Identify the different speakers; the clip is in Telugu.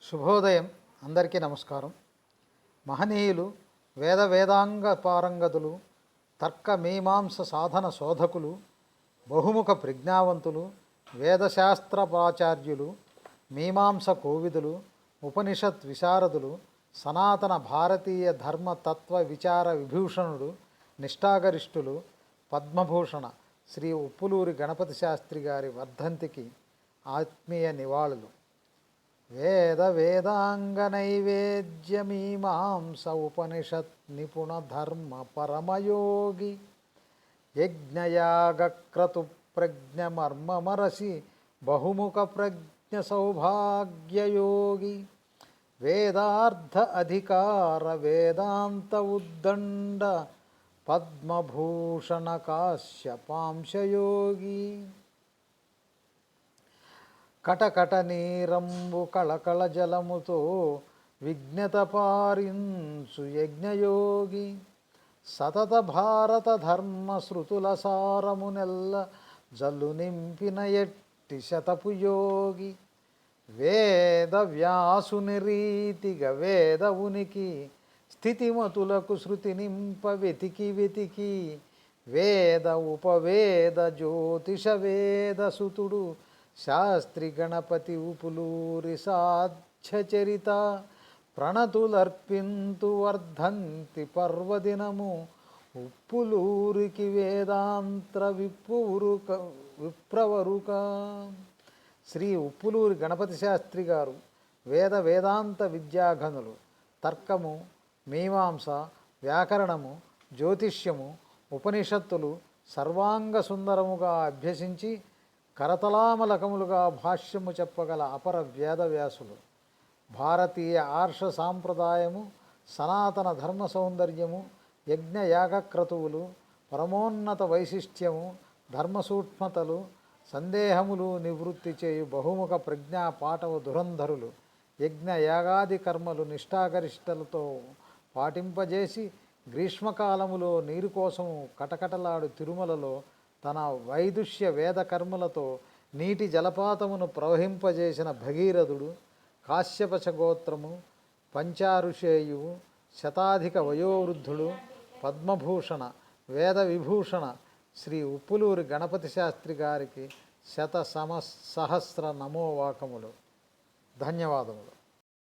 Speaker 1: శుభోదయం. అందరికీ నమస్కారం. మహనీయులు, వేదాంగ పారంగతులు, తర్క మీమాంస సాధన శోధకులు, బహుముఖ ప్రజ్ఞావంతులు, వేదశాస్త్రపాచార్యులు, మీమాంస కోవిదులు, ఉపనిషత్ విశారదులు, సనాతన భారతీయ ధర్మ తత్వ విచార విభూషణుడు, నిష్ఠాగరిష్ఠులు, పద్మభూషణ శ్రీ ఉప్పులూరి గణపతి శాస్త్రి గారి వర్ధంతికి ఆత్మీయ నివాళులు. వేదాంగ నైవేద్య మీమాంస ఉపనిషత్ నిపుణ ధర్మ పరమయోగి యజ్ఞయాగక్రతు ప్రజ్ఞ మర్మమరసి బహుముఖ ప్రజ్ఞ సౌభాగ్యయోగి వేదార్థ అధికార వేదాంత ఉద్దండ పద్మభూషణ కాశ్యపాంశయోగి కటకట నీరంబు కళకళ జలముతో విజ్ఞత పారించు యజ్ఞయోగి సతత భారత ధర్మ శృతుల సారమునెల్ల జల్లు నింపిన ఎట్టి శతపు యోగి వేద వ్యాసుని రీతిగా వేద ఉనికి స్థితిమతులకు శృతి నింప వెతికి వేద ఉపవేద జ్యోతిష వేద సుతుడు శాస్త్రి గణపతి ఉపులూరి సాధ్యచరిత ప్రణతులర్పింతు వర్ధంతి పర్వదినము ఉప్పులూరికి వేదాంత్ర విప్రవరుక. శ్రీ ఉప్పులూరి గణపతి శాస్త్రి గారు వేదాంత విద్యాఘనులు. తర్కము, మీమాంస, వ్యాకరణము, జ్యోతిష్యము, ఉపనిషత్తులు సర్వాంగ సుందరముగా అభ్యసించి కరతలామలకములుగా భాష్యము చెప్పగల అపర వేదవ్యాసులు. భారతీయ ఆర్ష సాంప్రదాయము, సనాతన ధర్మ సౌందర్యము, యజ్ఞయాగక్రతువులు, పరమోన్నత వైశిష్ట్యము, ధర్మసూక్ష్మతలు, సందేహములు నివృత్తి చేయు బహుముఖ ప్రజ్ఞా పాఠవు ధురంధరులు. యజ్ఞయాగాది కర్మలు నిష్ఠాగరిష్టలతో పాటింపజేసి గ్రీష్మకాలములో నీరు కోసము కటకటలాడు తిరుమలలో తన వైదుష్య వేద కర్మలతో నీటి జలపాతమును ప్రవహింపజేసిన భగీరథుడు. కాశ్యపచ గోత్రము, పంచారుషేయువు, శతాధిక వయోవృద్ధుడు, పద్మభూషణ, వేద విభూషణ శ్రీ ఉప్పులూరి గణపతి శాస్త్రి గారికి సహస్ర నమోవాకములు. ధన్యవాదములు.